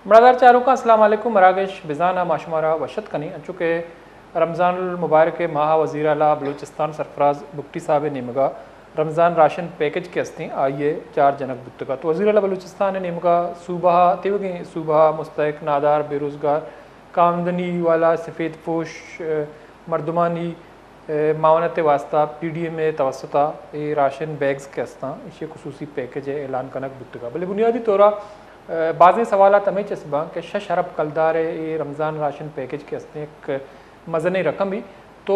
बरदार चारों का अस्सलाम वालेकुम मरागश बिजाना माशमारा वशत कनी चूँकि रमज़ान मुबारक माह वज़ीर आला बलूचिस्तान सरफराज बुगटी साहब निमगा रमज़ान राशन पैकेज के हस्ती आइए 4 जनक बुतगा तो वज़ीर आला बलूचिस्तान निमगा सूबा तिवगी सूबा मुस्तक नादार बेरोज़गार कामदनी वाला सफ़ेद पोश मरदमानी मावनत वास्ता PDM तवसता ये राशन बैग्स के हस्ता इसे खसूसी पैकेज ऐलान कनक बुतगा बल्कि बुनियादी तौरा बाज़ सवाल हमें चस्बा कि शश अरब कलदार ये रमज़ान राशन पैकेज के हस्ते एक मजनी रकम ही तो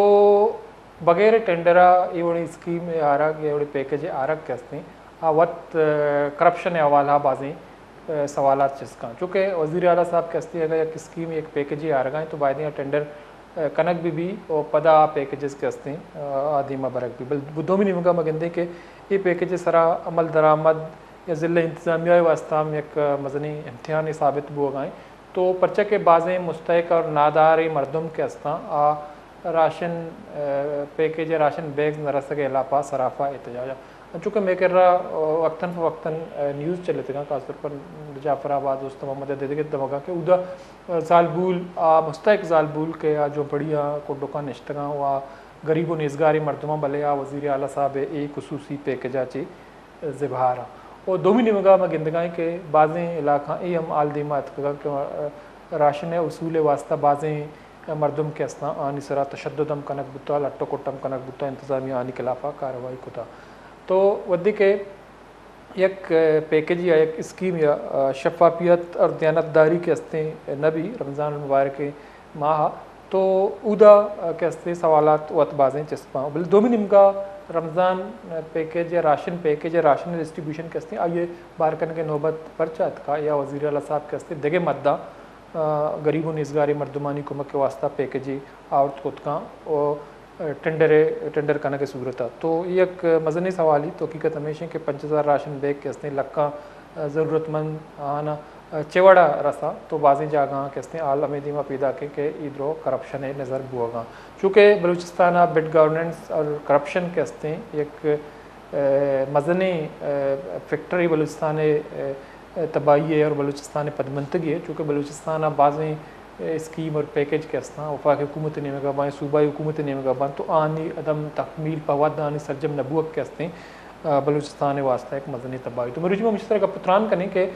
बगैर टेंडरा ये स्कीम आरग ये पैकेज आरग के हस्ते वत करप्शन हवाला बाज़ें सवाल चस्का चूँकि वज़ीर आला साहब के हस्ते अगर एक स्कीम एक पैकेज ही आरगा तो बाद टेंडर कनक भी और पदा पैकेजेस के हस्ते आदिमा बरक भी बल बुद्धों में निमगा मगंदे के ये पैकेज सरा अमल दरामद या ज़िले इंतज़ामिया वास्ता में एक मजनी इम्तहान साबित हुआ गए तो पर्चा के बाज़ें मुस्तक और नादार मरदम के हस्ता ration package ration bag nurse के अलावा सराफा एहतजाज चूँकि मैं कह रहा वक्ता फ़वक्ता न्यूज़ चलते हैं खासतौर पर जाफराबाद दोस्त मोहम्मद दे दमगा के उदा जालबूल मुस्तक जालबूल के जो बढ़िया को दुकान निश्तगा व गरीब नेजगारी मरदमा भले वज़ीर आला साहब एक खसूसी पैकेजा ची ज़िबारा और दोमी निमगा में गिंदगाएँ के बाज़ें इलाका ये हम आल दीमात राशन उसूल वास्ता बाज़ें मरदम के हस्ता आनी सरा तशद्दुदम कनक बुता लट्टो कोटम कनक बुता इंतज़ामिया आनी खिलाफा कार्रवाई कुता तो वद्दी के एक पैकेज या एक स्कीम या शफाफियत और दयानतदारी के हस्ते नबी रमज़ान मुबारक के माह तो उदा के हस्ते सवालात वत बाज़ें चस्पा बल दोमी निमगा रमज़ान पैकेज या राशन डिस्ट्रीब्यूशन के हस्ते आइए बारकन के नौबत परचात का या वज़ीर आला साहब के हस्ते दगे मद्दा गरीबों निजगारी मरदमानी कुमक के वास्ता पैकेजी आवत खुद और टेंडर करने की सूरत है तो ये एक मजनी सवाल ही तो हकीकत हमेशा के 5000 राशन बैग के हस्ते लक्का ज़रूरतमंद आना चेवड़ा रसा तो बाज़ी जगह के हस्ते आल अमेदीमा पैदा के इधरों करप्शन है नज़र बुआगा चूँकि बलूचिस्तान बेड गवर्नेंस और करप्शन के हस्ते एक मजनी फैक्ट्री बलूचिस्तान तबाही है और बलूचिस्तान पदमंतगी है चूँकि बलूचिस्तान बाज़ी स्कीम और पैकेज के हस्ता वफाक हुकूमत ने मगाबाएँ सूबाई हुकूमत ने मगाबान तो आनी अदम तकमील पवाद आनी सरजम नबूक के हस्ते बलूचिस्तान वास्ता एक मजनी तबाही तो मरुजमा मुश्तर का पुत्रान करें कि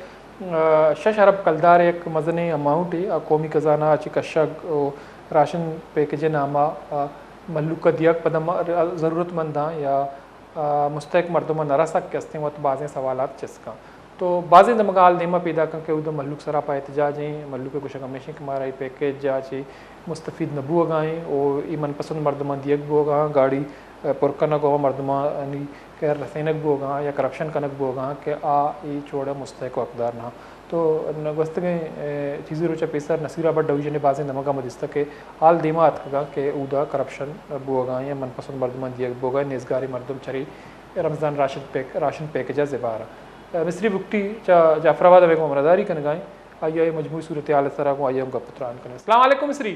शश अरब कलदार एक मजनी अमाउंट है कौमी खजाना अच्छी कशक राशन पैकेज नामा मल्लुक दियक पदम ज़रूरतमंद या मुस्तक मरदमा नरसक के हस्ते वत बाज़ें सवाल चस्का तो बाज़ें दमगाल नेमा पैदा करके उधर मल्लुक सरापा एहतजाज हैं मल्लुक कुछ हमेशा के मारा पैकेज जाचे मुस्तफ़ीद नबू गाएँ और ये मनपसंद मरदमा दियक बोगा गाड़ी पुरकनक हो मरदमा के रसैनक बोगा या करप्शन कनक बोगा के ये छोड़ा मुस्तक अकदार ना तो वस्त चीज़ें रोचा पेसर नसीराबाद डिवीजन बाज़ें दमगा मदिस्ता के आल दिमात के उदा करप्शन बोगा या मनपसंद मरदमा दियक बोगा नेजगारी मरदम चरी रमज़ान राशन पैकेजा ज़िबारा मिस्री बुकटी जाफराबाद बेगम अमरदारी कन गाएँ आइए मजमूई सूरत हाल सरा को आइए हम पुत्रान करें। अस्सलाम वालेकुम मिस्री।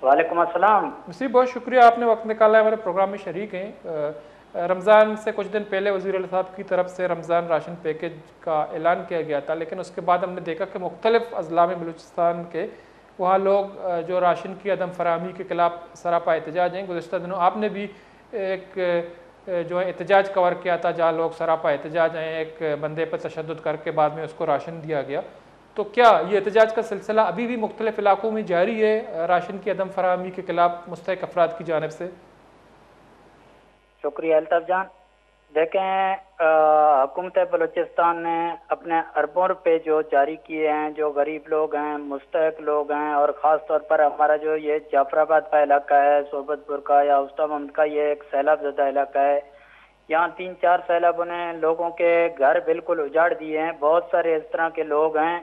वालेकुम अस्सलाम। मिस्री बहुत शुक्रिया आपने वक्त निकाला है, हमारे प्रोग्राम में शरीक हैं। रमज़ान से कुछ दिन पहले वज़ीर आला साहब की तरफ से रमज़ान राशन पैकेज का ऐलान किया गया था, लेकिन उसके बाद हमने देखा कि मुख्तलिफ़ अज़ला में बलूचिस्तान के वहाँ लोग जो राशन की अदम फराहमी के खिलाफ सरापा एहतजाज हैं। गुज़श्ता दिनों आपने भी एक जो है एहतजाज कवर किया था जहाँ लोग सरापा एहतजाज हैं, एक बंदे पर तशद्दुद करके बाद में उसको राशन दिया गया। तो क्या ये एहतजाज का सिलसिला अभी भी मुख्तलिफ इलाकों में जारी है राशन की अदम फराहमी के खिलाफ मुस्तहिक अफराद की जानिब से? शुक्रिया अल्ताफ़ जान। देखें, हुकूमत बलूचिस्तान ने अपने अरबों रुपये जो जारी किए हैं, जो गरीब लोग हैं, मुस्तहिक लोग हैं, और ख़ास तौर पर हमारा जो ये जाफराबाद का इलाका है, सोबतपुर का या उस्ता मोहम्मद का, ये एक सैलाब ज़दा इलाका है। यहाँ 3-4 सैलाबों ने लोगों के घर बिल्कुल उजाड़ दिए हैं। बहुत सारे इस तरह के लोग हैं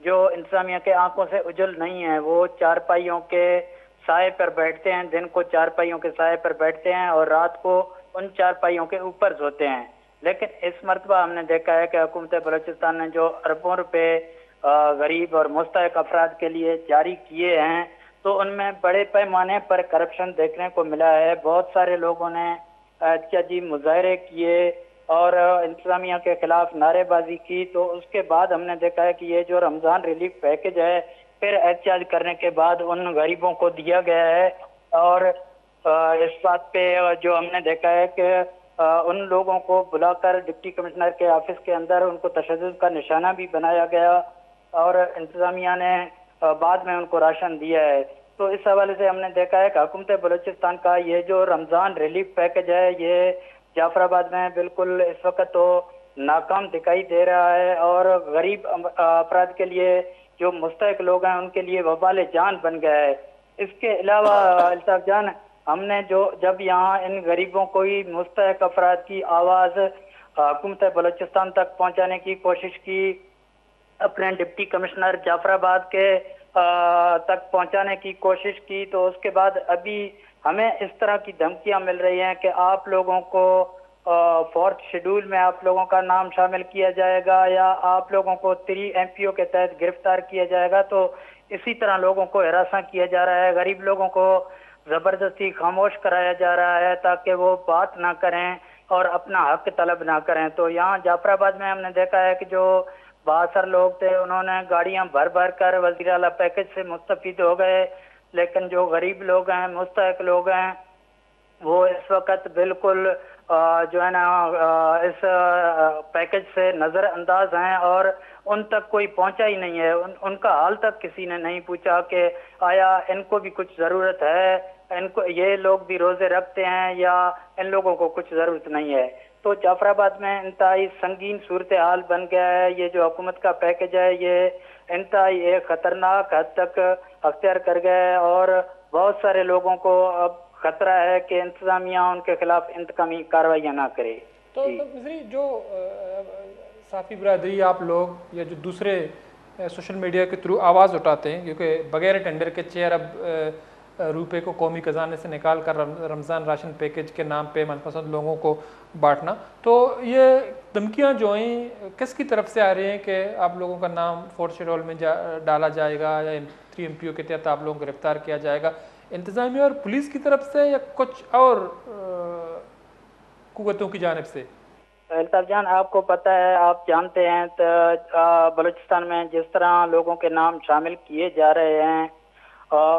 जो इंतज़ामिया के आंखों से उजल नहीं है। वो चारपाइयों के साए पर बैठते हैं, दिन को चारपाइयों के साए पर बैठते हैं और रात को उन चारपाइयों के ऊपर सोते हैं। लेकिन इस मरतबा हमने देखा है कि हुकूमत बलूचिस्तान ने जो अरबों रुपए गरीब और मुस्तहिक अफराद के लिए जारी किए हैं, तो उनमें बड़े पैमाने पर करप्शन देखने को मिला है। बहुत सारे लोगों ने जी मुजाहरे किए और इंतजामिया के खिलाफ नारेबाजी की। तो उसके बाद हमने देखा है कि ये जो रमजान रिलीफ पैकेज है फिर एहतजाज करने के बाद उन गरीबों को दिया गया है। और इस बात पे जो हमने देखा है कि उन लोगों को बुलाकर डिप्टी कमिश्नर के ऑफिस के अंदर उनको तशद्दुद का निशाना भी बनाया गया और इंतजामिया ने बाद में उनको राशन दिया है। तो इस हवाले से हमने देखा है कि हुकूमत बलूचिस्तान का ये जो रमज़ान रिलीफ पैकेज है ये जाफराबाद में बिल्कुल इस वक्त तो नाकाम दिखाई दे रहा है और गरीब अफराद के लिए जो मुस्तहिक लोग हैं उनके लिए वबाल जान बन गया है। इसके अलावा अल्ताफ जान, हमने जो जब यहाँ इन गरीबों को ही मुस्तहिक अफराद की आवाज़ हुकूमत बलूचिस्तान तक पहुँचाने की कोशिश की, अपने डिप्टी कमिश्नर जाफराबाद के तक पहुंचाने की कोशिश की, तो उसके बाद अभी हमें इस तरह की धमकियां मिल रही हैं कि आप लोगों को फोर्थ शेड्यूल में आप लोगों का नाम शामिल किया जाएगा या आप लोगों को 3 MPO के तहत गिरफ्तार किया जाएगा। तो इसी तरह लोगों को हिरासा किया जा रहा है, गरीब लोगों को जबरदस्ती खामोश कराया जा रहा है ताकि वो बात ना करें और अपना हक तलब ना करें। तो यहाँ जाफराबाद में हमने देखा है कि जो 72 लोग थे उन्होंने गाड़ियां भर भर कर वजीर आला पैकेज से मुस्तफीद हो गए, लेकिन जो गरीब लोग हैं मुस्तहिक लोग हैं वो इस वक्त बिल्कुल जो है ना इस पैकेज से नज़रअंदाज हैं और उन तक कोई पहुंचा ही नहीं है। उनका हाल तक किसी ने नहीं पूछा कि आया इनको भी कुछ ज़रूरत है, इनको ये लोग भी रोज़े रखते हैं या इन लोगों को कुछ ज़रूरत नहीं है। तो जाफराबाद में इंतहाई संगीन सूरत हाल बन गया है। ये जो हुकूमत का पैकेज है ये इंतहाई एक खतरनाक हद तक अख्तियार कर गया है और बहुत सारे लोगों को अब खतरा है कि इंतजामिया उनके खिलाफ इंतकामी कार्रवाइयाँ ना करे। तो मिस्री जो साफ़ी बरादरी आप लोग या जो दूसरे सोशल मीडिया के थ्रू आवाज़ उठाते हैं, क्योंकि बगैर टेंडर के चेयर अब रुपए को कौमी खजाने से निकाल कर रमज़ान राशन पैकेज के नाम पे मनपसंद लोगों को बांटना, तो ये धमकियां जो हैं किसकी तरफ से आ रही हैं कि आप लोगों का नाम फोर्थ शेड्यूल में डाला जाएगा या 3 MPO के तहत आप लोगों को गिरफ्तार किया जाएगा, इंतज़ामिया और पुलिस की तरफ से या कुछ और कुव्वतों की जानिब से? अल्ताफ जान, आपको पता है, आप जानते हैं तो बलूचिस्तान में जिस तरह लोगों के नाम शामिल किए जा रहे हैं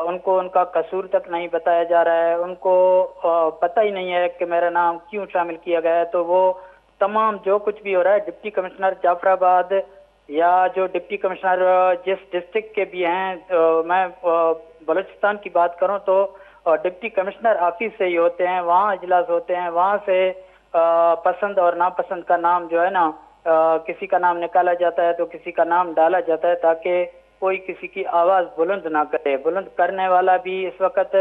उनको उनका कसूर तक नहीं बताया जा रहा है, उनको पता ही नहीं है कि मेरा नाम क्यों शामिल किया गया है। तो वो तमाम जो कुछ भी हो रहा है, डिप्टी कमिश्नर जाफराबाद या जो डिप्टी कमिश्नर जिस डिस्ट्रिक्ट के भी हैं, मैं बलूचिस्तान की बात करूं तो डिप्टी कमिश्नर ऑफिस से ही होते हैं, वहाँ इजलास होते हैं, वहाँ से पसंद और नापसंद का नाम जो है ना किसी का नाम निकाला जाता है तो किसी का नाम डाला जाता है ताकि कोई किसी की आवाज बुलंद ना करे। बुलंद करने वाला भी इस वक्त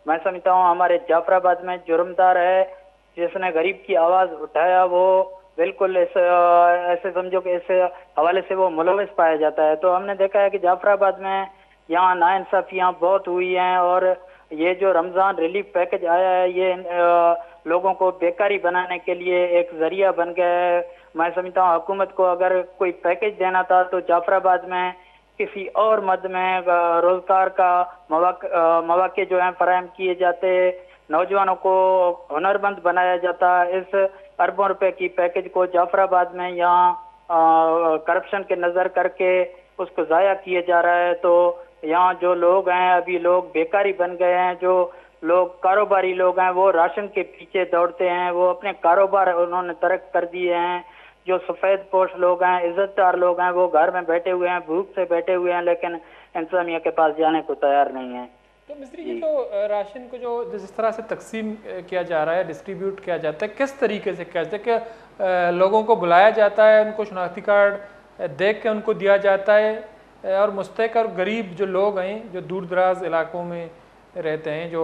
मैं समझता हूँ हमारे जाफराबाद में जुर्मदार है, जिसने गरीब की आवाज उठाया वो बिल्कुल ऐसे समझो कि इस हवाले से वो मुलविस पाया जाता है। तो हमने देखा है कि जाफराबाद में यहाँ नाइंसाफियाँ बहुत हुई हैं और ये जो रमजान रिलीफ पैकेज आया है ये लोगों को बेकारी बनाने के लिए एक जरिया बन गया है। मैं समझता हूँ हुकूमत को अगर कोई पैकेज देना था तो जाफराबाद में किसी और मद में रोजगार का मौके जो है फराहम किए जाते, नौजवानों को हुनरमंद बनाया जाता। इस अरबों रुपए की पैकेज को जाफराबाद में यहाँ करप्शन के नजर करके उसको जाया किया जा रहा है। तो यहाँ जो लोग हैं अभी लोग बेकारी बन गए हैं, जो लोग कारोबारी लोग हैं वो राशन के पीछे दौड़ते हैं, वो अपने कारोबार उन्होंने तर्क कर दिए हैं। जो सफेद पोश लोग हैं, इज्जतदार लोग हैं, वो घर में बैठे हुए हैं, भूख से बैठे हुए हैं, लेकिन इंतजामिया के पास जाने को तैयार नहीं है। तो मिस्त्री जी, तो राशन को जो जिस तरह से तकसीम किया जा रहा है, डिस्ट्रीब्यूट किया जाता है, किस तरीके से किया जाता है? क्या लोगों को बुलाया जाता है, उनको शनाख्ती कार्ड देख के उनको दिया जाता है और मुस्तहिक और गरीब जो लोग हैं जो दूर दराज इलाकों में रहते हैं, जो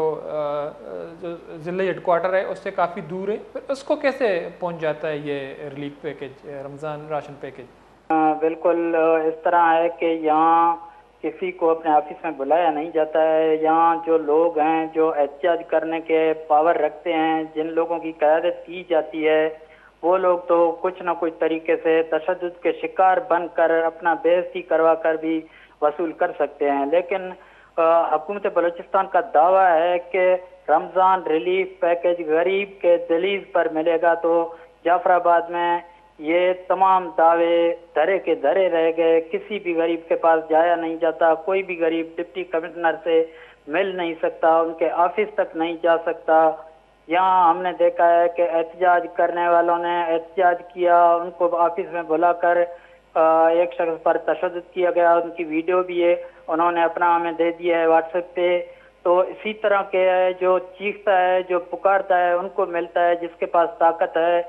ज़िले हेडक्वार्टर है उससे काफ़ी दूर है, फिर उसको कैसे पहुंच जाता है ये relief package, Ramzan ration package? बिल्कुल इस तरह है कि यहाँ किसी को अपने ऑफिस में बुलाया नहीं जाता है। यहाँ जो लोग हैं जो एहतजाज करने के पावर रखते हैं, जिन लोगों की क़यादत की जाती है, वो लोग तो कुछ ना कुछ तरीके से तशद्दुद के शिकार बनकर अपना बेइज्जती करवा कर भी वसूल कर सकते हैं। लेकिन हुकूमत बलूचिस्तान का दावा है कि रमज़ान रिलीफ पैकेज गरीब के दलील पर मिलेगा, तो जाफराबाद में ये तमाम दावे धरे के धरे रह गए। किसी भी गरीब के पास जाया नहीं जाता, कोई भी गरीब डिप्टी कमिश्नर से मिल नहीं सकता, उनके ऑफिस तक नहीं जा सकता। यहाँ हमने देखा है कि एहतजाज करने वालों ने एहतजाज किया, उनको ऑफिस में बुलाकर एक शख्स पर तशद्दुद किया गया, उनकी वीडियो भी है, उन्होंने अपना हमें दे दिया है व्हाट्सएप पे। तो इसी तरह के जो चीखता है, जो पुकारता है, उनको मिलता है। जिसके पास ताकत है,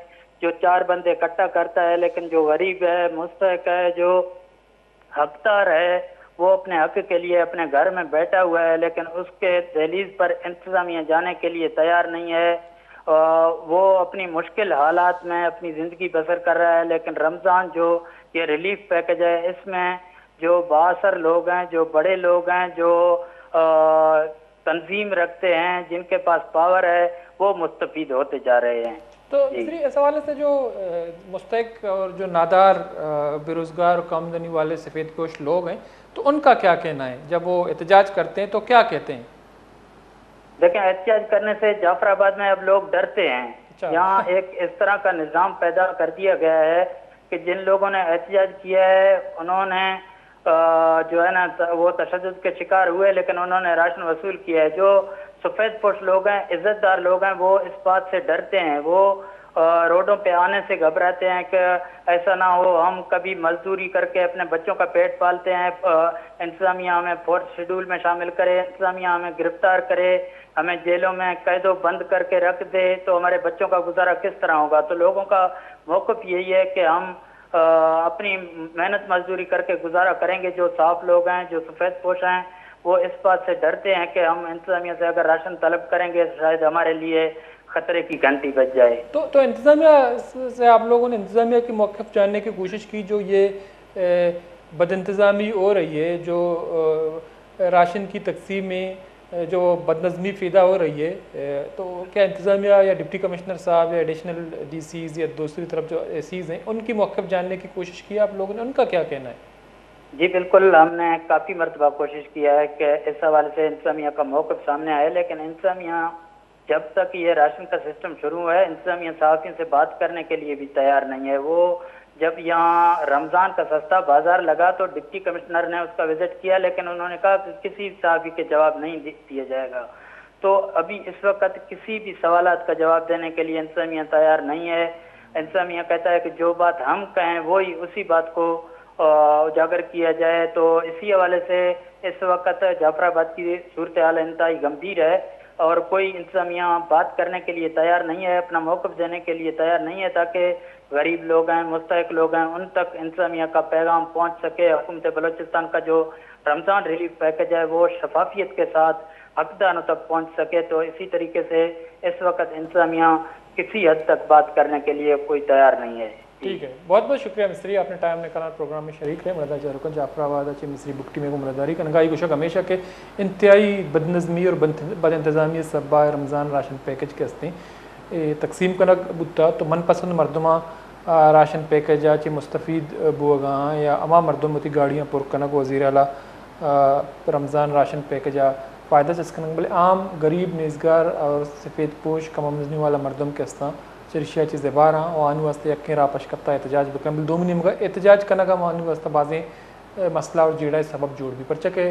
जो चार बंदे इकट्ठा करता है, लेकिन जो गरीब है, मुस्तहक है, जो हकदार है, वो अपने हक के लिए अपने घर में बैठा हुआ है, लेकिन उसके दहलीज पर इंतजामिया जाने के लिए तैयार नहीं है। वो अपनी मुश्किल हालात में अपनी ज़िंदगी बसर कर रहा है। लेकिन रमज़ान जो ये रिलीफ पैकेज है, इसमें जो बाअसर लोग हैं, जो बड़े लोग हैं, जो तंजीम रखते हैं, जिनके पास पावर है, वो मुस्तफीद होते जा रहे हैं। तो इस हवाले से जो मुस्तहक और जो नादार बेरोज़गार और कम आमदनी वाले सफ़ेद पोश लोग हैं, तो उनका क्या कहना है? जब वो एहतजाज करते हैं तो क्या कहते हैं? देखें, एहतजाज करने से जाफराबाद में अब लोग डरते हैं। यहाँ एक इस तरह का निज़ाम पैदा कर दिया गया है कि जिन लोगों ने एहतजाज किया है, उन्होंने जो है ना वो तशद्दुद के शिकार हुए, लेकिन उन्होंने राशन वसूल किया है। जो सफ़ेद पोश लोग हैं, इज्जतदार लोग हैं, वो इस बात से डरते हैं, वो रोडों पे आने से घबराते हैं कि ऐसा ना हो हम कभी मजदूरी करके अपने बच्चों का पेट पालते हैं, इंतजामिया हमें फोर्थ शेड्यूल में शामिल करे, इंतजामिया हमें गिरफ्तार करे, हमें जेलों में कैदो बंद करके रख दे, तो हमारे बच्चों का गुजारा किस तरह होगा। तो लोगों का मौक़िफ़ यही है कि हम अपनी मेहनत मजदूरी करके गुजारा करेंगे। जो साफ लोग हैं, जो सफ़ेद पोश हैं, वो इस बात से डरते हैं कि हम इंतजामिया से अगर राशन तलब करेंगे शायद हमारे लिए खतरे की घंटी बज जाए। तो इंतजामिया से आप लोगों ने इंतजामिया की मौक़िफ़ जानने की कोशिश की? जो ये बदइंतज़ामी हो रही है, जो राशन की तकसीम में जो बदनज़मी पैदा हो रही है, तो क्या इंतजामिया या डिप्टी कमिश्नर साहब या एडिशनल डीसीज़ या दूसरी तरफ जो एसीज़ हैं, उनकी मौक़िफ़ जानने की कोशिश की आप लोगों ने? उनका क्या कहना है? जी बिल्कुल, हमने काफ़ी मरतबा कोशिश किया है कि इस हवाले से इंतजामिया का मौक़िफ़ सामने आए, लेकिन इंतजामिया जब तक ये राशन का सिस्टम शुरू है, इंतजामिया सहाफ़ियों से बात करने के लिए भी तैयार नहीं है। वो जब यहाँ रमज़ान का सस्ता बाजार लगा तो डिप्टी कमिश्नर ने उसका विजिट किया, लेकिन उन्होंने कहा कि किसी सहाफ़ी के जवाब नहीं दिया जाएगा। तो अभी इस वक्त किसी भी सवालात का जवाब देने के लिए इंतजामिया तैयार नहीं है। इंतजामिया कहता है कि जो बात हम कहें वही उसी बात को उजागर किया जाए। तो इसी हवाले से इस वक्त जाफराबाद की सूरत हाल इंतहाई गंभीर है और कोई इंतजामिया बात करने के लिए तैयार नहीं है, अपना मौक़िफ़ देने के लिए तैयार नहीं है, ताकि गरीब लोग हैं, मुस्तहक लोग हैं, उन तक इंतजामिया का पैगाम पहुँच सके। हुकूमत बलोचिस्तान का जो रमज़ान रिलीफ पैकेज है वो शफाफियत के साथ हकदारों तक पहुँच सके। तो इसी तरीके से इस वक्त इंतजामिया किसी हद तक बात करने के लिए कोई तैयार नहीं है। ठीक है, बहुत बहुत शुक्रिया मिस्त्री, आपने टाइम निकाला प्रोग्राम में शरीक रहे। मरदा जारुकन जाफराबाद अच्छे मिस्री बुकटी में गुमरदारी कनगाई गुशक हमेशा के इंतहाई बदनज़मी और बद इंतज़ामी सबा रमज़ान राशन पैकेज के हस्ते तकसीम कनक बुता तो मनपसंद मरदमा राशन पैकेज चे मुस्तफ़ीद बुआ या अमा मरदमती गाड़ियाँ पुर कनक वज़ीर आला रमज़ान राशन पैकेज फ़ायदा चस्कनक भले आम गरीब नेज़गार और सफ़ेद पोश कम आमदनी वाला मरदम के हस्ता चरिशिया चीज़ें बारह और आने वास्ते यकें रापश करता एहतजाज बकमल दोमनी मगर एहतजाज करना का आने वास्ते बाज़ें मसला और जीड़ा सबब जोड़ भी परचा के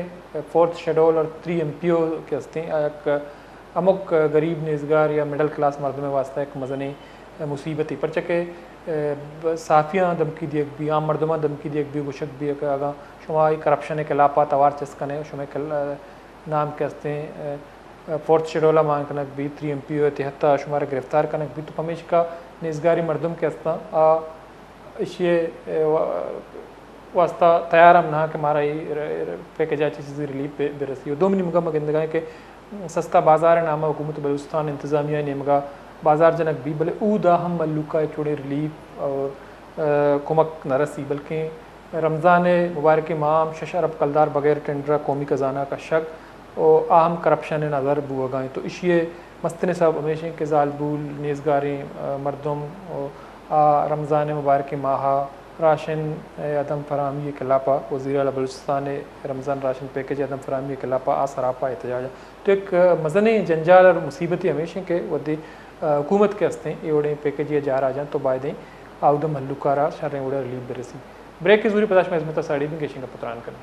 फोर्थ शेड्यूल और 3 MPO के हस्ते एक अमुक गरीब नेज़गार या मिडल क्लास मरदम वास्ते एक मजने मुसीबत परचा के साफ़ियाँ दमकी दिए भी आम मरदमा दमकी दिए भी गुशक भी अगा शुमा करप्शन के लापा तवार चस्कने शुमा नाम के हस्ते फोर्थ शेड्यूल मांग कनक भी 3 MPO तिहत्ता शुमार गिरफ्तार कनक भी तो हमेशा का नेज़गारी मरदम के हस्ता इसे वास्ता तैयार हम ना कि मारा पैकेज चीज़ रिलीफ बेरसी दो मिनी मगा मगंदगा के सस्ता बाजार नामा हुकूमत बलूचिस्तान इंतजामिया ने मगा बाजार जनक भी भले ऊदा हम मल्लुका चोड़े रिलीफ और कुमक नरसी बल्कि रमज़ान मुबारक माम शश अरब कलदार बगैर टेंडरा कौमी खजाना का शक और अहम करप्शन नज़र बुआ गए। तो इशिए मस्तने साहब हमेशा के जालबूल नेज़गारी मरदम रमज़ान मुबारक माह राशन अदम फरामी के लापा वज़ीर आला बलूचिस्तान रमज़ान राशन पैकेज अदम फरामी के लापा आ सरापा एहतजाज तो एक मजन जंजाल और मुसीबती हमेशा के वदी हुकूमत के हस्ते ये पैकेज ये जा रहा तो बायदें आउदम हल्लुकारा शर्रें उड़ा रिलीफ बेरसी ब्रेक की जरूरी पदाश में इसमें साड़ी भी गेशिंग का पुत्रान करें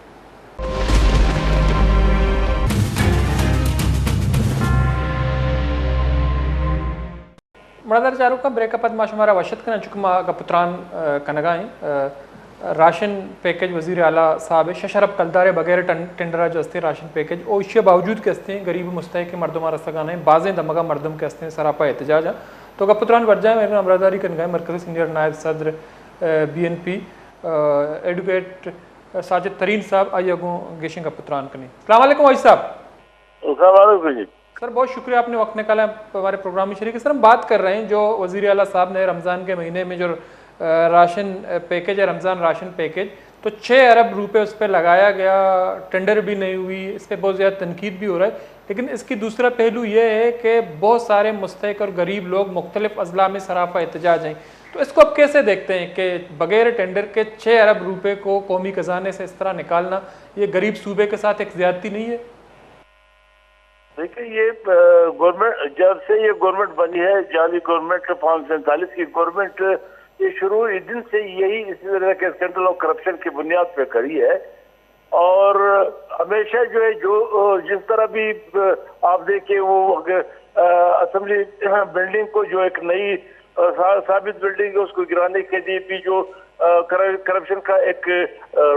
मड़ादार चारों का ब्रेकअप माशुमारा वशत कना चुकमा का पुत्रान कनगाएं राशन पैकेज वज़ीर आला साहब शशरफ कलदारे बगैर टेंडरा जो हस्ते राशन पैकेज और इसके बावजूद के हस्ते गरीब मुस्तक मरदमा रस्तगान है बाज़ें दमगा मरदम के हस्ते सरापा एहतजाज तो गपुत्रान वर्जा मेरे अमरादारी कनगाएं मरकज़ी सीनियर नायब सदर BNP एडवोकेट साजिद तरीन साहब आई अगों गेशिंग का पुत्रान कनी अस्सलाम वालेकुम भाई साहब। सर बहुत शुक्रिया आपने वक्त निकाला हमारे प्रोग्राम में शरीक। सर हम बात कर रहे हैं जो वज़ीर आला साहब ने रमज़ान के महीने में जो राशन पैकेज है रमज़ान राशन पैकेज तो 6 अरब रुपए उस पर लगाया गया, टेंडर भी नहीं हुई, इस पर बहुत ज़्यादा तनकीद भी हो रहा है। लेकिन इसकी दूसरा पहलू ये है कि बहुत सारे मुस्तहिक और गरीब लोग मुख्तलिफ अजला में सराफा एहतजाज हैं। तो इसको आप कैसे देखते हैं कि बगैर टेंडर के 6 अरब रुपए को कौमी खजाने से इस तरह निकालना ये गरीब सूबे के साथ एक ज्यादती नहीं है? देखिए ये गवर्नमेंट जब से ये गवर्नमेंट बनी है जाली गवर्नमेंट 547 की गवर्नमेंट ये शुरू दिन से यही इसी तरह के स्कैंडल ऑफ करप्शन की बुनियाद पे करी है और हमेशा जो है जो जिस तरह भी आप देखिए वो असेंबली बिल्डिंग को जो एक नई साबित बिल्डिंग है उसको गिराने के लिए भी जो करप्शन का एक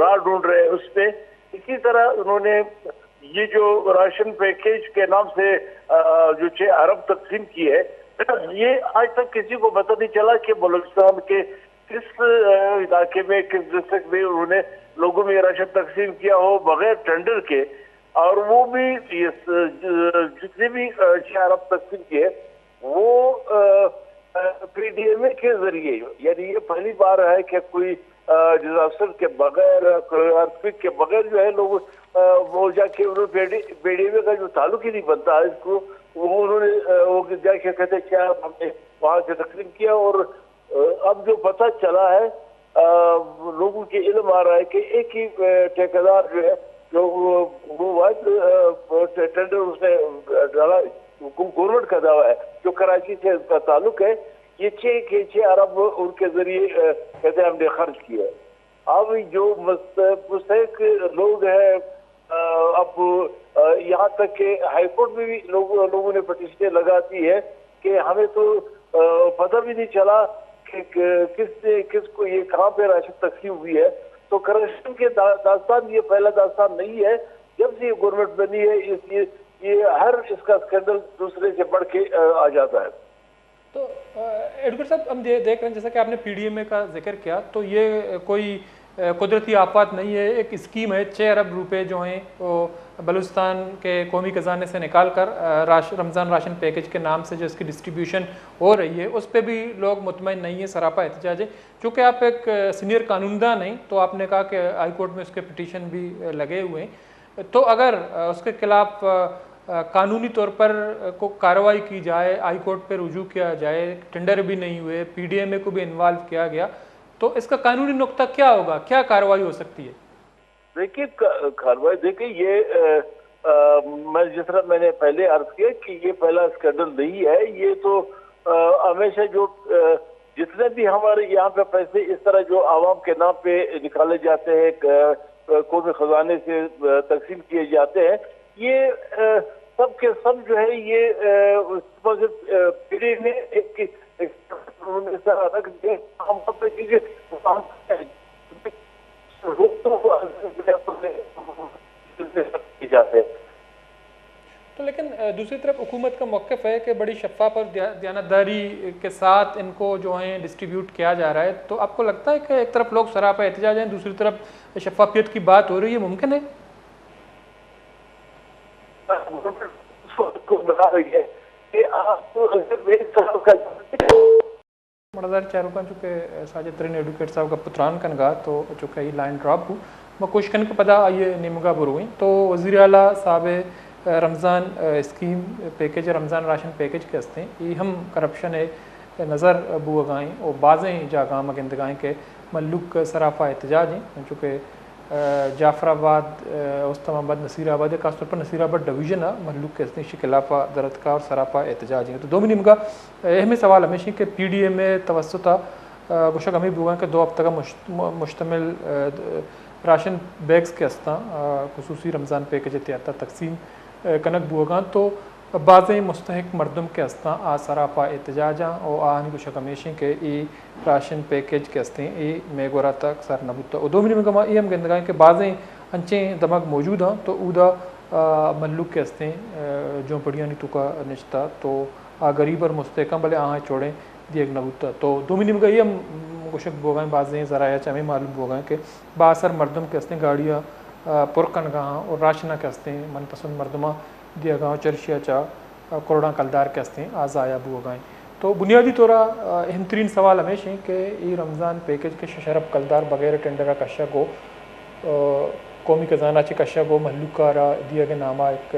राह ढूंढ रहे हैं उसमें इसी तरह उन्होंने ये जो राशन पैकेज के नाम से जो 6 अरब तकसीम की है ये आज तक किसी को पता नहीं चला कि बलूचिस्तान के किस इलाके में किस डिस्ट्रिक्ट में उन्होंने लोगों में राशन तकसीम किया हो बगैर टेंडर के और वो भी जितने भी 6 अरब तकसीम किए वो PDMA के जरिए यानी ये पहली बार है कि कोई डिजास्टर के बगैर अर्थक्वेक के बगैर जो है लोग वो जाके उन्होंने PDMA का जो ताल्लुक ही नहीं बनता है इसको वो उन्होंने वो जाके कहते क्या हमने वहां से तकसीम किया और अब जो पता चला है लोगों के इल्म आ रहा है कि एक ही ठेकेदार जो है जो वो टेंडर उसने डाला गवर्नमेंट का दावा है जो कराची से उसका ताल्लुक है ये 6 अरब उनके जरिए कहते हमने खर्च किया। अब जो मुस्तहिक लोग हैं अब यहाँ तक के हाईकोर्ट में भी लोगों ने पटिशनें लगाती है कि हमें तो पता भी नहीं चला कि किसको ये कहाँ पे राशन तकसीम हुई है। तो करप्शन के दास्तान ये पहला दास्तान नहीं है, जब से ये गवर्नमेंट बनी है इसलिए ये हर इसका स्कैंडल दूसरे से बढ़ के आ जाता है। तो एडवोकेट साहब हम देख रहे हैं जैसा कि आपने PDMA का जिक्र किया तो ये कोई कुदरती आफत नहीं है, एक स्कीम है। 6 अरब रुपए जो हैं वो बलूचिस्तान के कौमी खजाने से निकाल कर रमज़ान राशन पैकेज के नाम से जो इसकी डिस्ट्रीब्यूशन हो रही है उस पर भी लोग मुतमईन नहीं है, सरापा एहतजाज है। चूँकि आप एक सीनियर कानूनदान नहीं तो आपने कहा कि हाई कोर्ट में उसके पिटीशन भी लगे हुए हैं, तो अगर उसके खिलाफ कानूनी तौर पर को कार्रवाई की जाए, हाई कोर्ट पर रुजू किया जाए, टेंडर भी नहीं हुए, PDMA को भी इन्वॉल्व किया गया तो इसका कानूनी नुक्ता क्या होगा, क्या कार्रवाई हो सकती है? देखिए कार्रवाई देखिए ये मैं जिस तरह मैंने पहले अर्ज किया कि ये पहला स्कैंडल नहीं है, ये तो हमेशा जो जितने भी हमारे यहाँ पे पैसे इस तरह जो आवाम के नाम पे निकाले जाते हैं कौमी खजाने से तकसीम किए जाते हैं ये सब के सब जो है ये पीढ़ी में एक जाते। तो लेकिन दूसरी तरफ हुकूमत का मौक़िफ़ है कि बड़ी शफ़ाफ़ और दयानतदारी के साथ इनको जो है डिस्ट्रीब्यूट किया जा रहा है, तो आपको लगता है कि एक तरफ लोग सरापा एहतजाज हैं, दूसरी तरफ शफ़ाफ़ियत की बात हो रही है, मुमकिन है? मड़दार चारुका चुके साजिद तरीन एडवोकेट साहब का पुत्रान कनगा तो चुके ही लाइन ड्रॉप हूँ मैं कोशिश करने को पता आइए निमगा बुर हुई तो वज़ीर आला साहब Ramzan scheme package Ramzan ration package के हस्ते ये हम करप्शन है नज़र बुआगाएँ और बाज़ें जागाम अगंदगाएँ के मल्लुक सराफा एहतजाज हैं चूँकि जाफराबाद, उस्मानाबाद, नसीराबाद, खासतौर पर नसीराबाद डिवीजन महलूक के हस्ती शिकलाफा दरदका और सरापा एहतजाज हैं। तो दो मिनट का अहम सवाल हमेशा कि PDA में तवसता गुशक हमें बुआ के 2 हफ्ते का मुश्तमिल राशन बैग्स के हस्ता खसूसी रमज़ान पैकेज एहतियाता तकसीम कनक बुआ तो बाज़ मुस्तहक मरदम के हस्ता आ सरापा एहतजाजा और आहनी गुशक हमेशा के ई राशन पैकेज के हस्ते ई मेगोरा तक सर नबूता और 2 मिनट में हम गंदगा के बाज़ें अंचे दमक मौजूद हैं तो उदा मल्लुक के हस्ते जो बढ़िया नहीं तुका निश्ता तो आ गरीब और मुस्तकम भले आहाँ छोड़ें दिए नबूता तो 2 मिनट में हम गुशक बोगाएँ बाज़ें ज़रा चमें मालूम बोगाएँ के बासर मरदम के हस्ते गाड़ियाँ पुरकन गाँ और राशना के हस्ते मनपसंद मरदमा दिया गाँव चर्शिया चा कोरोना कलदार के हस्ते आज़ाया बुआ गाएँ। तो बुनियादी तौर अहम तरीन सवाल हमेशा कि ये रमज़ान पैकेज के शरब कलदार बगैर टेंडर कशा को कौमी खजाना चे कशा को महलूकारा दिया के नामा एक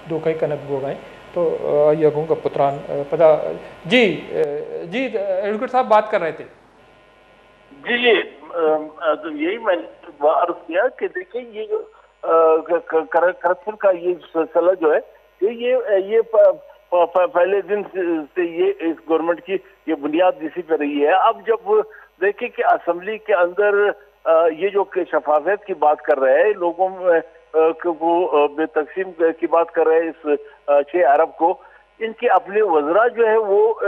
दो कई कनक बुआ गाएँ। तो ये का पुत्रान पता जी जी एडवोकेट साहब बात कर रहे थे। जी तो यही मैंने अर्ज किया कि देखिए ये जो करप्शन का ये सिलसिला जो है ये पहले दिन से ये इस गवर्नमेंट की ये बुनियाद इसी पे रही है। अब जब देखिए कि असेंबली के अंदर ये जो शफाफियत की बात कर रहे हैं लोगों में वो तकसीम की बात कर रहे हैं इस 6 अरब को, इनके अपने वज़रा जो है वो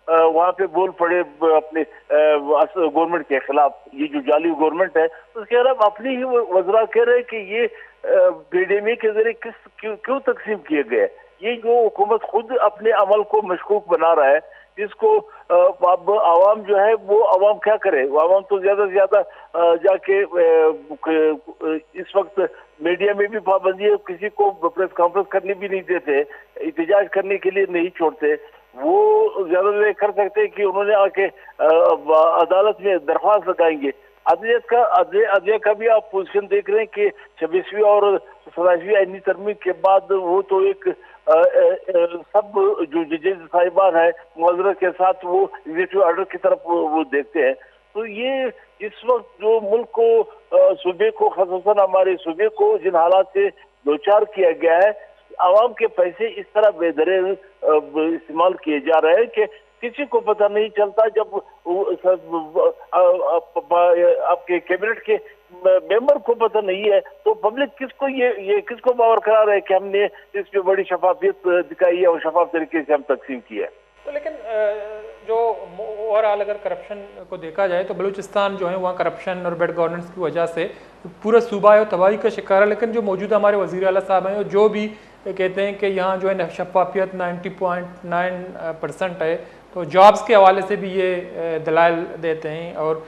वहाँ पे बोल पड़े अपने गवर्नमेंट के खिलाफ। ये जो जाली गवर्नमेंट है उसके खिलाफ अपनी ही वज़रा कह रहे हैं कि ये PDMA के जरिए क्यों तकसीम किए गए। ये जो हुकूमत खुद अपने अमल को मशकूक बना रहा है, इसको अब आवाम जो है वो आवाम क्या करे। आवाम तो ज्यादा से ज्यादा जाके इस वक्त मीडिया में भी पाबंदी है, किसी को प्रेस कॉन्फ्रेंस करने भी नहीं देते, एहतजाज करने के लिए नहीं छोड़ते। वो ज्यादा कर सकते हैं कि उन्होंने आके अदालत में दरख्वास्त लगाएंगे। अदलिया का भी आप पोजीशन देख रहे हैं कि 26वीं और 27वीं आईनी तरमीम के बाद वो तो एक सब जो जजेस साहिबान है मुआवजा के साथ वो एग्जीक्यूटिव ऑर्डर की तरफ वो देखते हैं। तो ये इस वक्त जो मुल्क को सूबे को खासतौर हमारे सूबे को जिन हालात से दो चार किया गया है, आवाम के पैसे इस तरह बेदरे इस्तेमाल किए जा रहे हैं कि किसी को पता नहीं चलता। जब आपके कैबिनेट के मेंबर को पता नहीं है तो पब्लिक किसको ये किसको बावर करा रहा है कि हमने इस पे बड़ी शफाफियत दिखाई है और शफाफ तरीके से हम तकसीम किया है। तो लेकिन जो ओवरऑल अगर करप्शन को देखा जाए तो बलूचिस्तान जो है वहाँ करप्शन और बैड गवर्नेंस की वजह से पूरा सूबा है और तबाही का शिकार है। लेकिन जो मौजूदा हमारे वज़ीर आला साहब हैं जो भी कहते हैं कि यहाँ जो है शफाफियत 90.9% है, तो जॉब्स के हवाले से भी ये दलाइल देते हैं और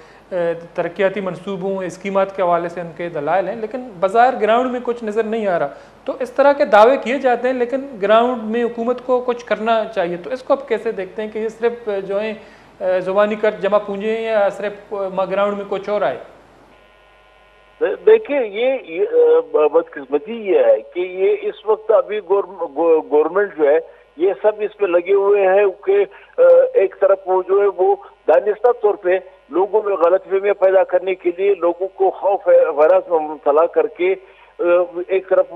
तरक्याती मनसूबों स्कीमात के हवाले से उनके दलाइल हैं, लेकिन बाज़ार ग्राउंड में कुछ नज़र नहीं आ रहा। तो इस तरह के दावे किए जाते हैं लेकिन ग्राउंड में हुकूमत को कुछ करना चाहिए। तो इसको आप कैसे देखते हैं कि ये सिर्फ जो है ज़ुबानी कर जमा पूंजी है या सिर्फ ग्राउंड में कुछ हो रहा है? देखिए ये बदकिस्मती ये है कि ये इस वक्त अभी गवर्नमेंट जो है ये सब इस पे लगे हुए हैं कि एक तरफ वो जो है वो दानिस्ता तौर पे लोगों में गलतफहमियां पैदा करने के लिए लोगों को खौफ वैरस में मुब्तला करके एक तरफ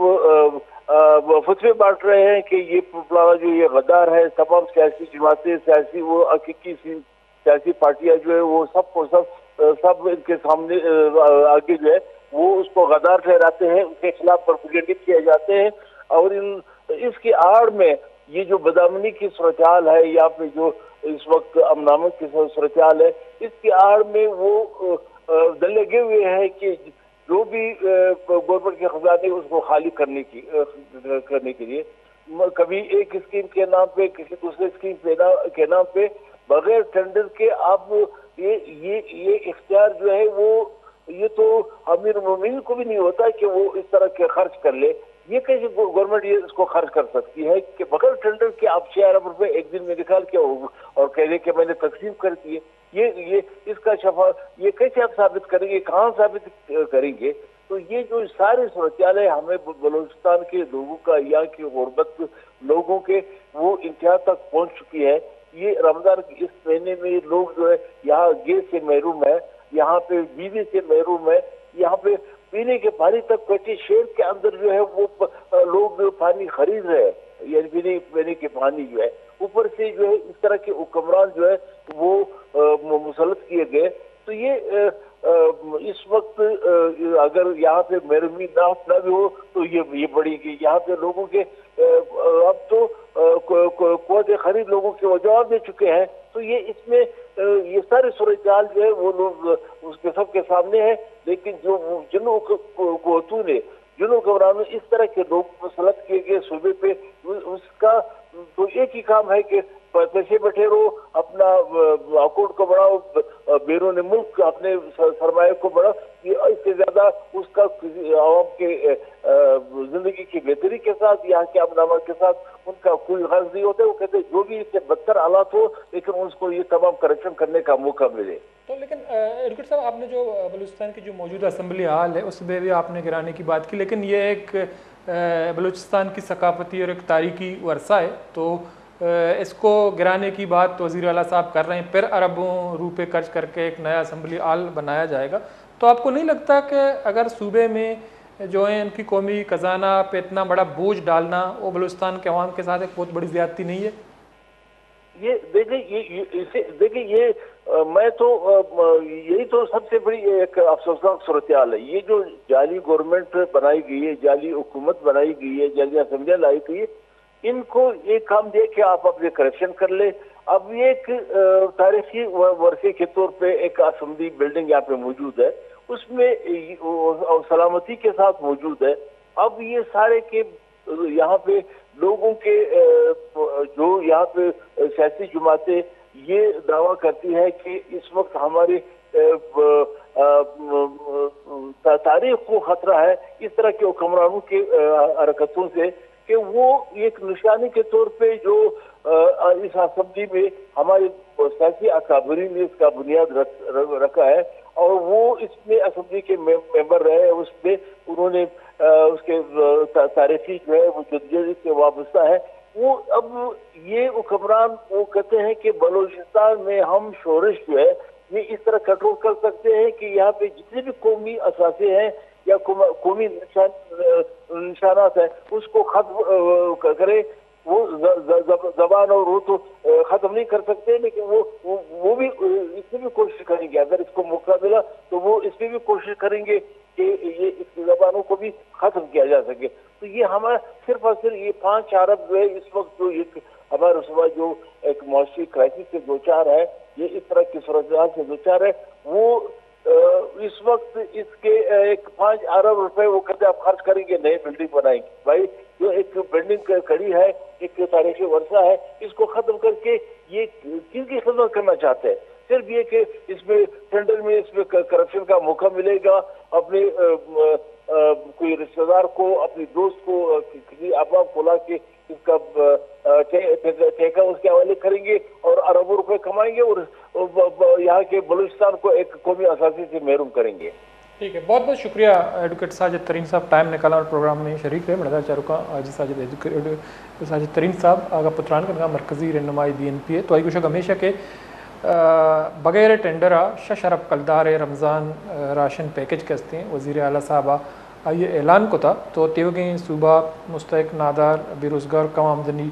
फतवे बांट रहे हैं कि ये फलाना जो ये गद्दार है, तमाम सियासी जमातें सियासी वो हकीकी सियासी पार्टियां जो है वो सब इनके सामने आगे जो है वो उसको गद्दार ठहराते हैं, उनके खिलाफ प्रोपेगेंडा किए जाते हैं। और इसकी आड़ में ये जो बदामनी की सूरत-ए-हाल है या फिर जो इस वक्त अमनामत की सूरत-ए-हाल है, इसकी आड़ में वो दल लगे हुए हैं कि जो भी गवर्नमेंट के खजाने उसको खाली करने के लिए कभी एक स्कीम के नाम पे किसी दूसरे स्कीम के नाम पे बगैर टेंडर के आप ये इख्तियार जो है वो ये तो अमीर मुमिन को भी नहीं होता कि वो इस तरह के खर्च कर ले। ये कैसे गवर्नमेंट ये इसको खर्च कर सकती है कि बगैर टेंडर के आप 6 अरब रुपए एक दिन में निकाल के और कह रहे कि मैंने तकसीम कर दिए। ये इसका ये कैसे आप साबित करेंगे, कहाँ साबित करेंगे? तो ये जो सारे सूरत-ए-हाल है हमें बलूचिस्तान के लोगों का यहाँ की गुर्बत लोगों के वो इंतहा तक पहुँच चुकी है। ये रमजान के इस महीने में लोग जो है यहाँ गैस से महरूम है, यहाँ पे बिजली से महरूम है, यहाँ पे पीने के पानी तक पहुंचे। शहर के अंदर जो है वो लोग पानी खरीद रहे हैं, यानी पीने के पानी जो है। ऊपर से जो है इस तरह के हुक्मरान जो है वो मुसल्लत किए गए। तो ये इस वक्त अगर यहाँ पे मरहमी ना भी हो तो ये बढ़ेगी। यहाँ पे लोगों के अब तो कुव्वत खरीद लोगों के जवाब दे चुके हैं। तो ये इसमें ये सारी सूरत हाल जो है वो लोग उसके सबके सामने है। लेकिन जिन कुव्वतों ने जिन हुक्मरानों इस तरह के लोग मुसल्लत किए गए सूबे पे, उसका तो एक ही काम है कि पैसे बैठे रहो, अपना अकाउंट को बढ़ाओ, बैरून मुल्क अपने सरमाए को बढ़ाओ। ये इससे ज्यादा उसका आवाम के जिंदगी की बेहतरी के साथ, यहाँ के अमन के साथ उनका कोई गर्ज नहीं होता। वो कहते जो भी इससे बदतर हालात हो, लेकिन उसको ये तमाम करेक्शन करने का मौका मिले। तो लेकिन एडवोकेट साहब, आपने जो बलूचिस्तान की जो मौजूदा असम्बली हाल है उसमें भी आपने गिराने की बात की, लेकिन ये एक बलूचिस्तान की सकाफती और एक तारीखी वर्सा है, तो इसको गिराने की बात वज़ीर आला साहब कर रहे हैं। फिर अरबों रुपए खर्च करके एक नया असम्बली हाल बनाया जाएगा। तो आपको नहीं लगता कि अगर सूबे में जो है इनकी कौमी खजाना पे इतना बड़ा बोझ डालना वो बलूचिस्तान के अवाम के साथ एक बहुत बड़ी ज्यादती नहीं है? ये देखिए ये मैं तो यही तो सबसे बड़ी एक अफसोसनाक सूरत हाल है। ये जो जाली गवर्नमेंट बनाई गई है, जाली हुकूमत बनाई गई है, जाली असम्बलियां लाई गई है, इनको एक काम दिए कि आप अपने करेक्शन कर ले। अब ये एक तारीखी वर्षे के तौर पे एक असम्बली बिल्डिंग यहाँ पे मौजूद है, उसमें सलामती के साथ मौजूद है। अब ये सारे के यहाँ पे लोगों के जो यहाँ पे सियासी जमातें ये दावा करती है कि इस वक्त हमारी तारीख को खतरा है इस तरह के हुक्मरानों के हरकतों से, कि वो एक निशानी के तौर पे जो इस असेंबली में हमारे सियासी अकाबरी ने इसका बुनियाद रखा है और वो इसमें असेंबली के मेंबर रहे, उसमें उन्होंने उसके तारीखी जो है वो जदीद से वाबस्ता है। वो अब ये हुक्मरान वो कहते हैं कि बलूचिस्तान में हम शोरश जो है ये इस तरह कंट्रोल कर सकते हैं कि यहाँ पे जितने भी कौमी असासे हैं या कौमी निशानात है उसको खत्म करे। वो जबान और वो तो खत्म नहीं कर सकते, लेकिन वो भी इसमें भी कोशिश करेंगे। अगर इसको मौका मिला तो वो इसमें भी कोशिश करेंगे कि ये इस जबानों को भी खत्म किया जा सके। तो ये हमारा सिर्फ और सिर्फ ये 5 अरब जो है इस वक्त जो एक हमारा सुबह जो एक मौसमी क्राइसिस से दो चार है, ये इस तरह की सूरत से दो चार है, वो इस वक्त इसके एक 5 अरब रुपए वो कहते आप खर्च करेंगे, नई बिल्डिंग बनाएंगे। भाई जो एक बिल्डिंग खड़ी है, एक तारीखी वर्षा है, इसको खत्म करके ये किसकी खिदमत करना चाहते हैं? सिर्फ ये कि इसमें सेंट्रल में इसमें करप्शन का मौका मिलेगा, अपने कोई रिश्तेदार को, अपने दोस्त को, किसी अफवाह को ला के इसका ठेका उसके हवाले करेंगे और अरबों रुपए कमाएंगे और यहाँ के बलूचिस्तान को एक कौमी असासी से महरूम करेंगे। ठीक है, बहुत बहुत शुक्रिया एडवोकेट साजिद तरीन साहब, टाइम निकाला और प्रोग्राम में शरीक रहे। मरदा चारुका आज साजिद तरीन साहब आगा पुत्रान का मरकजी रहनुमाई BNP है। तो आई कुछ हमेशा के बगैर टेंडर शरफ कलदार रमज़ान राशन पैकेज के हस्ते वज़ीर आला साहबा ये ऐलान को था। तो तेवगे सूबा मुस्तक नादार बेरोज़गार कम आमदनी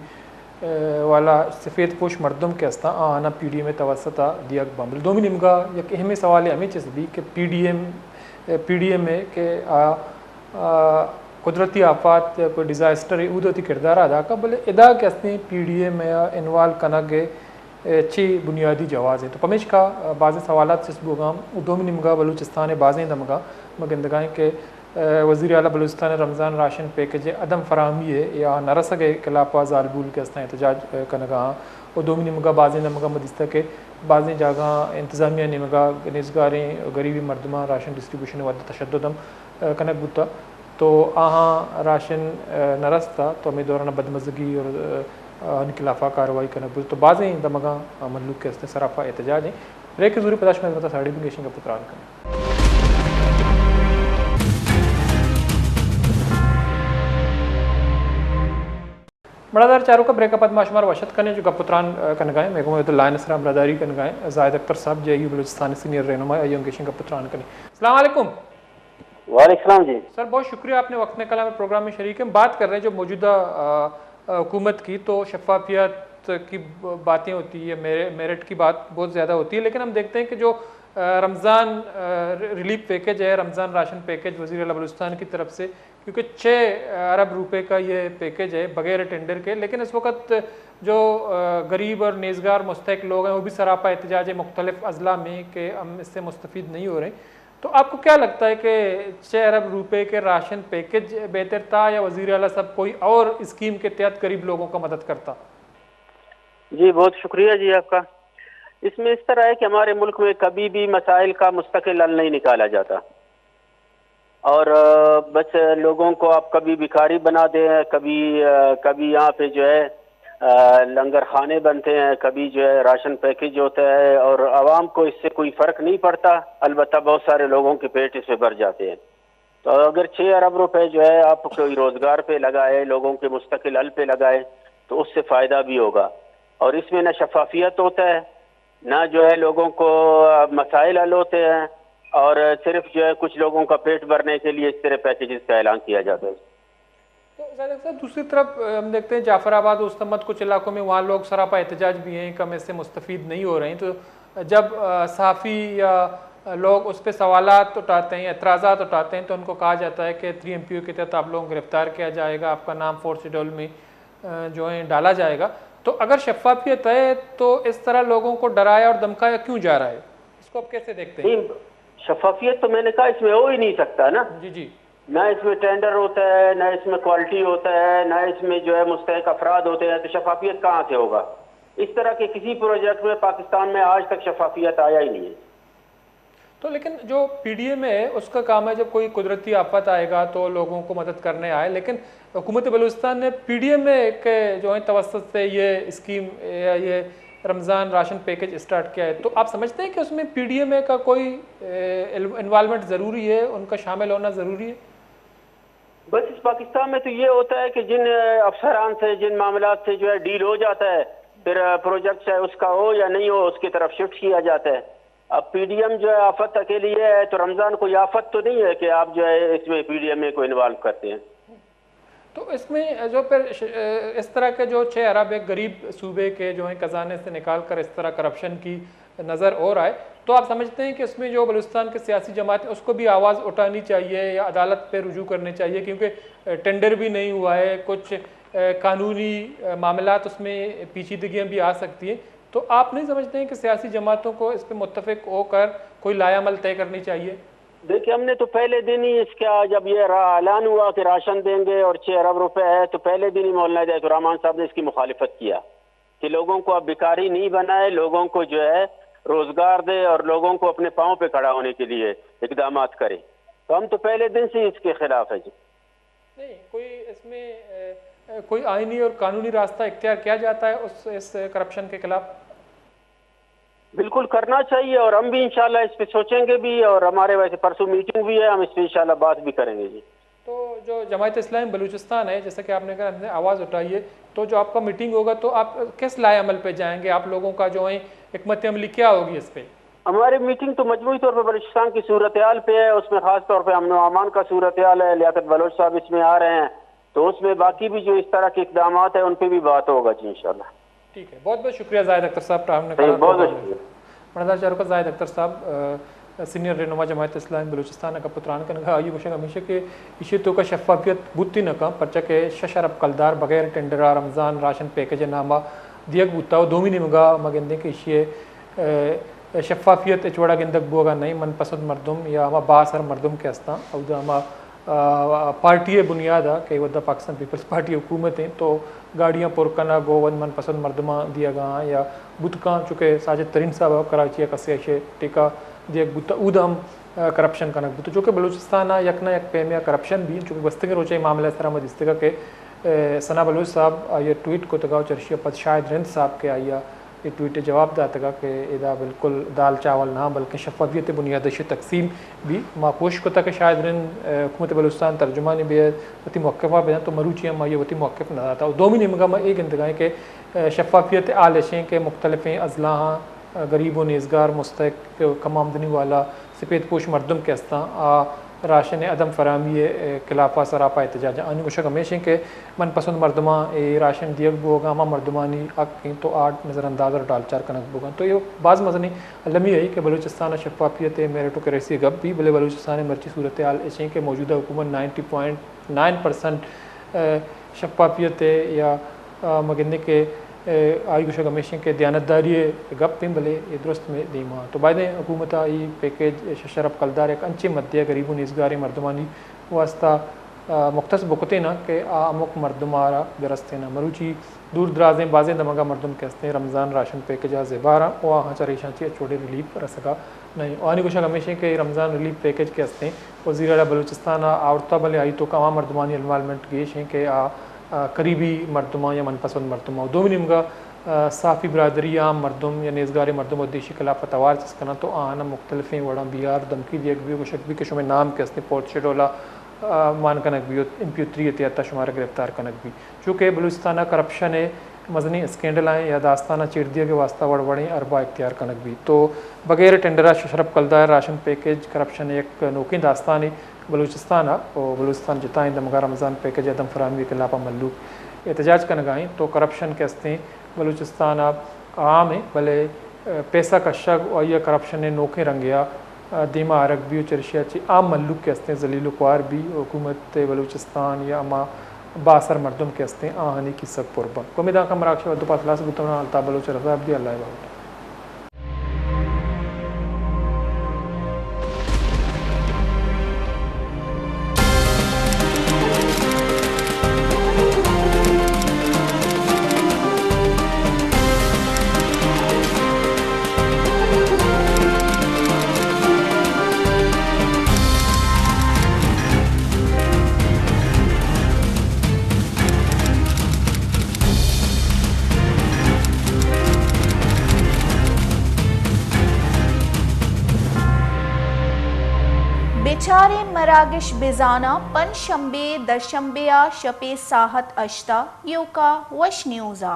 वाला सफ़ेद पोश मर्दम के हस्ता आना PDM में तवसता दिया बामल दोमी निमगा एक अहम सवाल है हमें चीज़ भी कि PDM में के कुदरती आफात कोई डिज़ास्टर उदती किरदार अदा का बोले अदा के हस्ते PDM या इन्वाल्व करना के अच्छी बुनियादी जवाज़ है। तो पमेश का बाज़ सवालात से सुबह उदोमी निमगा बलूचिस्तान बाज़ दमगा मगंदगाएँ के वज़ीर आला बलूचिस्तान रमज़ान राशन पैकेज अदम फराहमी है या नरसगे खिलाफा जालबूल के हस्ता एहतजाज कनगा उदोमी निमगा बाज़ दमगा मदिस्ता के बाज़ जगह इंतज़ामिया निमगा निज़गारें गरीबी मरदमा राशन डिस्ट्रीब्यूशन व तशद्दुदम कनक बुता तो आहाँ राशन नरस्ता तो हमें दौरान बदमज़गी और खिलाफा कार्रवाई करना बुझ तो बाज़ें दमगा मल्लुक के हस्ते सराफा एहतजाज हैं। रेख जरूरी पदाश में साड़ी बिंगेशन का पुत्रान करें। बड़ादार चारों का ब्रेकअप माशुमार वशत कने जो पुत्रान कनगाएं मेरे को लाइन असरा बरदारी कनगाएं जायद अख्तर साहब JU बलूचिस्तान सीनियर रहनुमा यंगेशन का पुत्रान कने। अस्सलाम वालेकुम। वालेकुम जी। सर बहुत शुक्रिया आपने वक्त निकाला, हमें प्रोग्राम में शरीक है। हम बात कर रहे हैं जो मौजूदा हुकूमत की, तो शफाफियत की बातें होती है, मेरिट की बात बहुत ज़्यादा होती है, लेकिन हम देखते हैं कि जो रमज़ान रिलीफ पैकेज है, रमज़ान राशन पैकेज वज़ीर आला बलूचिस्तान की तरफ से, क्योंकि 6 अरब रुपए का ये पैकेज है बगैर टेंडर के, लेकिन इस वक्त जो गरीब और नेज़गार मुस्तहिक लोग हैं वो भी सरापा एहतजाज है मुख्तलिफ अजला में कि हम इससे मुस्तफ़ीद नहीं हो रहे। तो आपको क्या लगता है कि 6 अरब रुपए के राशन पैकेज बेहतर था या वज़ीर आला साहब कोई और स्कीम के तहत गरीब लोगों का मदद करता? जी बहुत शुक्रिया जी आपका। इसमें इस तरह है कि हमारे मुल्क में कभी भी मसाइल का मुस्तकिल हल नहीं निकाला जाता, और बस लोगों को आप कभी भिखारी बना दें, कभी यहाँ पे जो है लंगर खाने बनते हैं, कभी जो है राशन पैकेज होता है, और आवाम को इससे कोई फ़र्क नहीं पड़ता। अलबत्ता बहुत सारे लोगों के पेट इसमें भर जाते हैं। तो अगर 6 अरब रुपए जो है आप कोई रोज़गार पे लगाए, लोगों के मुस्तकिल हल पे लगाए, तो उससे फ़ायदा भी होगा। और इसमें ना शफाफियत होता है, ना जो है लोगों को मसाइल हल होते हैं, और सिर्फ जो है कुछ लोगों का पेट भरने के लिए इस तरह पैकेजेस का ऐलान किया जाता है। तो साहब दूसरी तरफ हम देखते हैं जाफराबाद उस्तमत कुछ इलाकों में वहाँ लोग सरापा एहतजाज भी हैं, कम इससे मुस्तफ़ीद नहीं हो रहे हैं। तो जब सहाफ़ी या लोग उस पर सवालात उठाते हैं, एतराज़ात उठाते हैं, तो उनको कहा जाता है कि 3MPO के तहत आप लोगों को गिरफ़्तार किया जाएगा, आपका नाम 4th शेड्यूल में जो है डाला जाएगा। तो अगर शफाफियत है तो इस तरह लोगों को डराया और धमकाया क्यों जा रहा है? इसको आप कैसे देखते हैं? शफाफियत तो मैंने कहा इसमें हो ही नहीं सकता ना। जी जी। ना इसमें टेंडर होता है, ना इसमें क्वालिटी होता है, ना इसमें जो है मुस्तहिक अफराद होते हैं, तो शफाफियत कहाँ से होगा? इस तरह के किसी प्रोजेक्ट में पाकिस्तान में आज तक शफाफियत आया ही नहीं है। तो लेकिन जो PDA में है उसका काम है जब कोई कुदरती आफत आएगा तो लोगों को मदद करने आए, लेकिन हुकूमत बलूचिस्तान ने PDA में के जो है तवस्सुत से ये स्कीम या ये रमज़ान राशन पैकेज स्टार्ट किया है। तो आप समझते हैं कि उसमें PDA में का कोई इन्वॉल्वमेंट ज़रूरी है, उनका शामिल होना ज़रूरी है? बस इस पाकिस्तान में तो ये होता है कि जिन अफसरान से, जिन मामला से जो है डील हो जाता है, फिर प्रोजेक्ट चाहे उसका हो या नहीं हो उसकी तरफ शिफ्ट किया जाता है। अब PDM जो है आफत अकेली है, तो रमज़ान कोई आफत तो नहीं है कि आप जो है इसमें PDM में को इन्वॉल्व करते हैं। तो इसमें जो फिर इस तरह के जो 6 अरब एक गरीब सूबे के जो है खजाने से निकाल कर इस तरह करप्शन की नज़र और आए, तो आप समझते हैं कि इसमें जो बलूचिस्तान के सियासी जमात है उसको भी आवाज़ उठानी चाहिए या अदालत पे रुजू करने चाहिए, क्योंकि टेंडर भी नहीं हुआ है, कुछ कानूनी मामलात उसमें पेचीदगियाँ भी आ सकती हैं। तो आप नहीं समझते हैं कि सियासी जमातों को इस पर मुत्तफिक होकर कोई लायामल तय करनी चाहिए? देखिए, हमने तो पहले दिन ही इसका जब ये ऐलान हुआ कि राशन देंगे और 6 अरब रुपए है, तो पहले दिन ही मौलाना रहमान साहब ने इसकी मुखालिफत किया कि लोगों को अब भिखारी नहीं बनाए, लोगों को जो है रोजगार दे और लोगों को अपने पाँव पे खड़ा होने के लिए इकदाम करे। तो हम तो पहले दिन से इसके खिलाफ है जी। नहीं, कोई इसमें कोई आईनी और कानूनी रास्ता इख्तियार किया जाता है इस करप्शन के खिलाफ? बिल्कुल करना चाहिए, और हम भी इंशाल्लाह इस पे सोचेंगे भी, और हमारे वैसे परसों मीटिंग भी है, हम इस पे इंशाल्लाह बात भी करेंगे जी। तो जो जमात इस्लामी बलूचिस्तान है, जैसे कि आपने कहा हमने आवाज़ उठाई है, तो जो आपका मीटिंग होगा तो आप किस लाए अमल पे जाएंगे? आप लोगों का जो है हिकमत अमली क्या होगी इस पर? हमारी मीटिंग तो मजमूई तौर पर बलूचिस्तान की सूरत हाल पे है, उसमें खास तौर पर अमन अमान का सूरत हाल है, लियाकत बलोच साहब इसमें आ रहे हैं, तो उसमें बाकी भी जो इस तरह के इकदाम है उन पर भी बात होगा जी इंशाल्लाह। ठीक है, बहुत बहुत शुक्रिया जाहिद अख्तर साहब। बहुत बहुत शुक्रिया मरदा जाहिद अख्तर साहब सीनियर रहनुमा जमात इस्लामी बलूचिस्तान का पुत्रान का आयु बशक हमेशा के इशे तो का शफाफियत बुती न का पर्चा के शशरब कलदार बगैर टेंडरा रमज़ान राशन पैकेज नामा दियक बुता दोमी निमगा मगंदे के इशे शफाफियत एचवड़ा गिंदक बोगा नहीं मनपसंद मरदम या हम बासर मरदम के हस्ता और हम पार्टी बुनियाद आ कि वह पाकिस्तान पीपल्स पार्टी हुकूमत हैं, तो गाड़ियाँ पुरकना गोवन मनपसंद मरदमा दिया गा या बुतका चूँकि साजिद तरीन साहब कराची का सियाशे टेका दिया बुता उदम करप्शन का नकबूत चूँकि बलूचिस्तान यकना यक पे में करप्शन भी चूँकि बस्तगर रोचे मामला सरा मजिस्तगा के सना बलूच साहब ये ट्वीट को तगाव चर्शिया पद शायद रिंद साहब के आया ये ट्वीट जवाब दातगा कि इदा बिल्कुल दाल चावल ना बल्कि शफाफियत बुनियादश तकसीम भी मापोश को तक शायद हुकूमत बलूचिस्तान तर्जुमानी बे वती मौक़ा बे तो मरूचियाँ माँ ये वती मौक़ नजर आता और दोमी निमगा में एक इंतगाएँ के शफाफियत आलशें के मुख्तलिफ़ अजला गरीब व नेज़गार मुस्तक कम आमदनी वाला सफ़ेद पोश मरदम के हस्ता राशन अदम फरामी खिलाफा सरापा एहतजाज आनी कुछ हमेशा के मनपसंद मरदमा राशन दियक बोगा मा मरदमानी अक तो आठ नज़रअंदाज और डालचार कनक बोगा तो ये बाज़ मजनी अलमी है कि बलूचिस्तान शफाफियत मेरिटो के रसी गप भी भले बलूचिस्तान मर्ची सूरत हाल ऐसे कि मौजूदा हुकूमत 90.9% शफाफियत या मगने के आई कुछ हमेशा के दयानतदारी गप पिम भले ये दुरुस्त में दीमा तो बाद हुकूमत आई पैकेज शरफ कलदार एक अंचे मध्य गरीबों निजगारी मरदमानी वास्ता मुख्तस बुकते ना के अमुक मरदमारा बेरस्ते ना मरूची दूर दराजें बाजें दमगा मरदम के हस्ते रमज़ान राशन पैकेज ज़ेबारा वहाँ हाँ चरेशाची छोटे रिलीफ कर सका नहीं और कुछ हमेशा के रमज़ान रिलीफ पैकेज के हस्ते वज़ीर आला बलूचिस्तान आवरता भले आई तो कमा मरदमानी इन्वालमेंट गेश हैं कि करीबी मरदमा या मनपसंद मरदमा दो निमगा साफ़ी बरदरी आम मरदम या नेज़गार मरदम उद्देश्य खिलाफत अवार जिसकना तो आना मुख्तलिफ़ वड़ा बिहार धमकी दिया भी कुछ भी के शुमे नाम के हस्ते पोर्ट शेडोला मान कनक भी इम्प्यूत्री एहतियात शुमार गिरफ्तार कनक भी चूँकि बलूचिस्तान करप्शन है मजनी स्कैंडल आए या दास्ताना चिड़दिया के वास्ता वड़वड़े अरबा इख्तियार कनक भी तो बगैर टेंडरा शरफ कलदार राशन पैकेज करप्शन एक नोकी दास्तान है बलूचिस्तान और बलूचिस्तान जिताएँ दमगा रमज़ान पैकेज अदम फराहमी के खिलाफ मल्लूक एहतजाज कर लगाएँ तो करप्शन के हस्ते बलूचिस्तान आम है भले पैसा का शक और यह करप्शन है नोखे रंगिया दीमा अरक भी चरशिया ची आम मल्लुक के हस्ते जलीलुक्वार भी हुकूमत बलूचिस्तान या अमा बासर मरदम के हस्ते आहनी की सब पुरबा कोमिदा का मराक्ष वदुपातलास गुतना अल्ता बलूच रजा अब्दी अल्लाह बाबा बेचारे मरागिश बेजाना पन शंबे दशंबे शपे साहत अश्ता योका वश न्यूज़ा